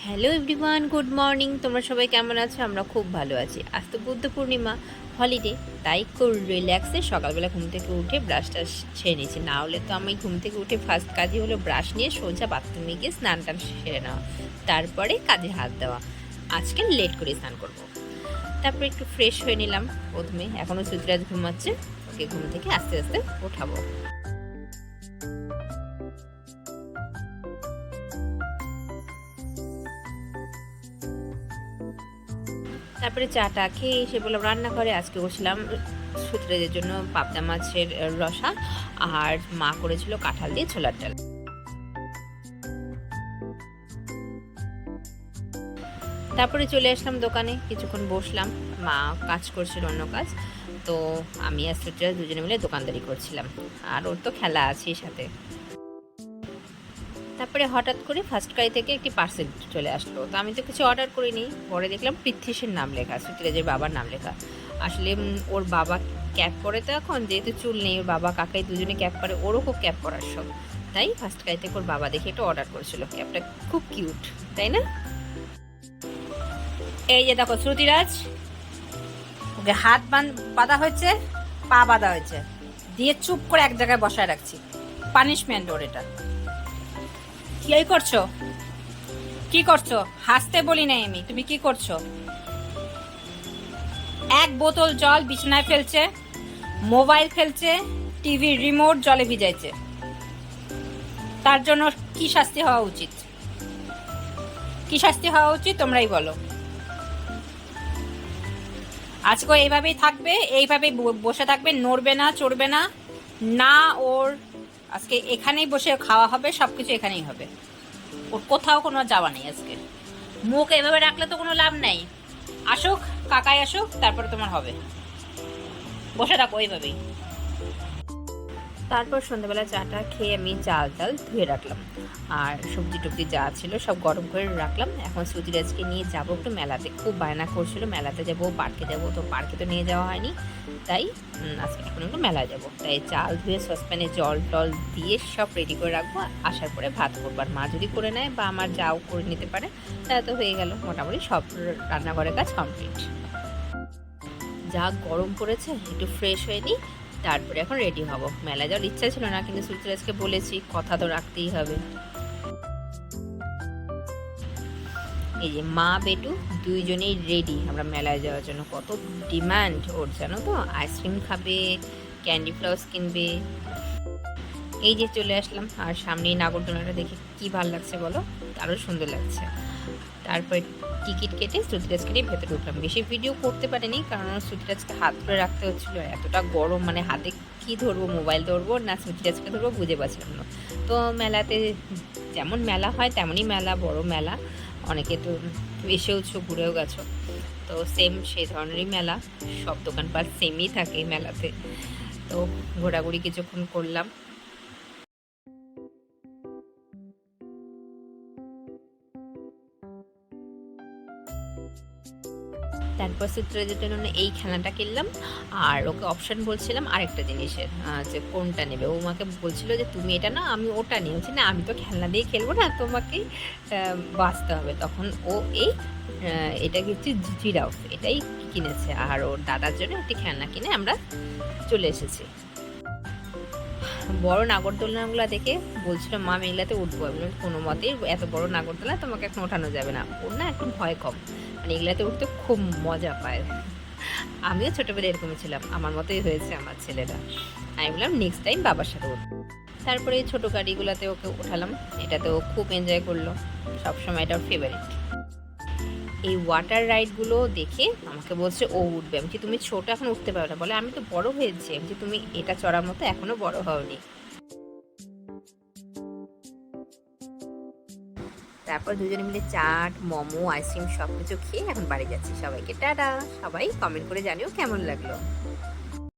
Hello everyone, good morning. তোমরা সবাই কেমন আছো? আমরা খুব ভালো আছি। আজ তো বুদ্ধ পূর্ণিমা, হলিডে, তাই খুব রিল্যাক্সে সকালবেলা ঘুম থেকে উঠে ব্রাশটা সেরে নিয়েছি। না হলে তো আমি ঘুম থেকে উঠে ফার্স্ট কাজই হলো ব্রাশ নিয়ে সোজা বাথরুমে গিয়ে স্নান টান সেরে নেওয়া, তারপরে কাজে হাত দেওয়া। আজকে লেট করে স্নান করব। তারপরে একটু ফ্রেশ হয়ে নিলাম। প্রথমে এখনও সুচিরাজ ঘুমাচ্ছে, ওকে ঘুম থেকে আস্তে আস্তে ওঠাবো। তারপরে চাটা খেয়ে এসে বললাম রান্নাঘরে। আজকে বসলাম সুতরাজের জন্য পাবদা মাছের রসা, আর মা করেছিল কাঁঠাল দিয়ে ছোলার ডাল। তারপরে চলে আসলাম দোকানে, কিছুক্ষণ বসলাম। মা কাজ করছিল অন্য কাজ, তো আমি আর সুতরাজ দুজনে মিলে দোকানদারি করছিলাম, আর ওর তো খেলা আছে সাথে। তারপরে হঠাৎ করে ফার্স্ট ক্রাই থেকে একটি পার্সেল চলে আসলো, তো আমি তো কিছু অর্ডার করিনি। পরে দেখলাম পৃথ্বীশের নাম লেখা, সুতিরাজের বাবার নাম লেখা। আসলে ওর বাবা ক্যাপ পরে, তো এখন যেহেতু চুল নেই, ওর বাবা কাকাই দুজনে ক্যাপ পরে, ওরও খুব ক্যাপ পরার সব। তাই ফার্স্ট ক্রাই থেকে ওর বাবা দেখে একটা অর্ডার করেছিল। ক্যাপটা খুব কিউট, তাই না? এই যে দেখো শ্রুতিরাজ, ওকে হাত বাঁধা হয়েছে, পা বাঁধা হয়েছে, দিয়ে চুপ করে এক জায়গায় বসায় রাখছি। পানিশমেন্ট ওর এটা। কি করছো? কি করছো? হাসতে বলি নাই আমি, তুমি কি করছো? এক বোতল জল বিছানায় ফেলছে, মোবাইল ফেলছে, টিভির রিমোট জলে ভিজাইছে। তার জন্য কি শাস্তি হওয়া উচিত? কি শাস্তি হওয়া উচিত তোমরাই বলো। আজকে এইভাবেই থাকবে, এইভাবেই বসে থাকবে, নড়বে না, চড়বে না। না, ওর আজকে এখানেই বসে খাওয়া হবে, সবকিছু এখানেই হবে। ওর কোথাও কোনো যাওয়া নেই আজকে। মুখ এভাবে রাখলে তো কোনো লাভ নাই। আসুক, কাকাই আসুক, তারপরে তোমার হবে। বসে থাকো এইভাবেই। তারপর সন্ধ্যাবেলা চাটা খেয়ে আমি চাল ধুয়ে রাখলাম, আর সবজি টবজি যা ছিল সব গরম করে রাখলাম। এখন সুজিরাজকে নিয়ে যাব একটু মেলাতে, খুব বায়না করছিল মেলাতে যাব, পার্কে যাব। তো পার্কে তো নিয়ে যাওয়া হয়নি, তাই আজকে এখন একটু মেলায় যাব। তাই চাল ধুয়ে সসপ্যানে জল টল দিয়ে সব রেডি করে রাখবো। আসার পরে ভাত করবো, আর মা যদি করে নেয় বা আমার যাও করে নিতে পারে, তাহলে তো হয়ে গেল। মোটামুটি সব রান্নাঘরের কাজ কমপ্লিট। যা গরম পড়েছে, একটু ফ্রেশ হয়ে নিই, তারপরে এখন রেডি হব। মেলা যাওয়ার ইচ্ছা ছিল না, কিন্তু সুচিরাজকে বলেছি, কথা তো রাখতেই হবে। এই যে মা বেটু দুইজনেই রেডি আমরা মেলায় যাওয়ার জন্য। কত ডিমান্ড ওর, জানো তো, আইসক্রিম খাবে, ক্যান্ডি ফ্লাওয়ার্স কিনবে। এই যে চলে আসলাম, আর সামনেই নাগরদোলনাটা দেখে কি ভালো লাগছে বলো, আরও সুন্দর লাগছে। তারপর টিকিট কেটে শ্রুতিরাজকে নিয়ে ভেতরে উঠলাম। বেশি ভিডিও করতে পারিনি, কারণ শ্রুতিরাজকে হাত ধরে রাখতে হচ্ছিলো, এতটা গরম, মানে হাতে কি ধরবো, মোবাইল ধরবো না শ্রুতিরাজকে ধরবো বুঝে পাচ্ছিলাম না। তো মেলাতে যেমন মেলা হয় তেমনই মেলা, বড় মেলা। অনেকে তো এসেওছো, ঘুরেও গেছো, তো সেম সেই ধরনেরই মেলা। সব দোকানপাট সেমই থাকে মেলাতে। তো ঘোরাঘুরি কিছুক্ষণ করলাম। তারপর চিত্রাজের জন্য এই খেলনাটা কিনলাম, আর ওকে অপশান বলছিলাম আরেকটা জিনিসের, যে কোনটা নেবে। ও আমাকে বলছিল যে তুমি এটা না, আমি ওটা নিয়ে। বলছি না, আমি তো খেলনা দিয়ে খেলবো না, তোমাকে বাঁচতে হবে। তখন ও এই এটা হচ্ছে জিরাফ, এটাই কিনেছে। আর ওর দাদার জন্য একটি খেলনা কিনে আমরা চলে এসেছি। বড় নাগরদোলনাগুলো দেখে বলছিল মা আমি এগুলাতে উঠবো। আমি কোনো মতেই এত বড় নাগরদোলনা তোমাকে এখন ওঠানো যাবে না। ওর না একটু ভয় কম, মানে এগুলাতে উঠতে খুব মজা পায়। আমিও ছোটোবেলায় এরকমই ছিলাম, আমার মতোই হয়েছে আমার ছেলেরা। আমি বললাম নেক্সট টাইম বাবার সাথে উঠবো। তারপরে এই ছোটো গাড়িগুলোতে ওকে উঠালাম, এটাতেও খুব এনজয় করলো, সবসময় এটা ওর ফেভারিট। এই ওয়াটার রাইডগুলো দেখে আমাকে বলছে ও উঠবে। আমি কি তুমি ছোট, এখন উঠতে পারো না। বলে আমি তো বড় হয়েছি। আমি যে তুমি এটা চড়ার মতো এখনো বড় হওনি। তারপর দুজনে মিলে চাট, মোমো, আইসক্রিম সব কিছু খেয়ে এখন বাড়ি যাচ্ছি। সবাইকে টাটা। সবাই কমেন্ট করে জানিও কেমন লাগলো।